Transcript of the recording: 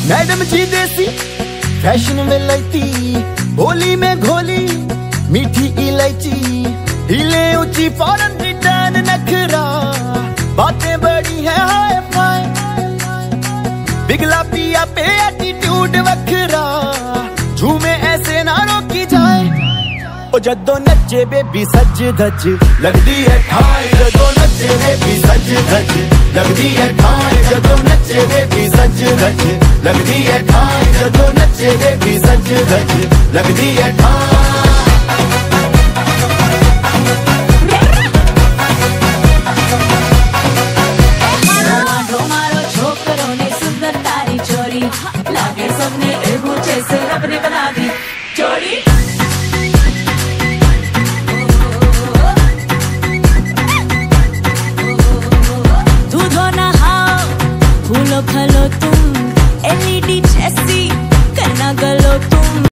Madam जी देसी fashion में लैती, होली में घोली मीठी इलायची, हिले ऊंची फॉरन रिटर्न नखरा, बातें बड़ी है हाय फाय, बिगला पिया पे एटीट्यूड वखरा, झूमे ऐसे ना रोकी जाए। ओ जदों नचे बेबी सज धज लगदी है ठाई, जदों नचे बेबी सज धज लगदी है ठाई, जदों नचे बेबी सज धज लगदी है ठाई, जदों नचे बेबी सज धज लगदी है ठाई। लागे सबने एगुचे से रब ने बना दी जोड़ी। दूधो नहाओ फूलो खलो तुम, एलईडी जैसी करना गलो तुम।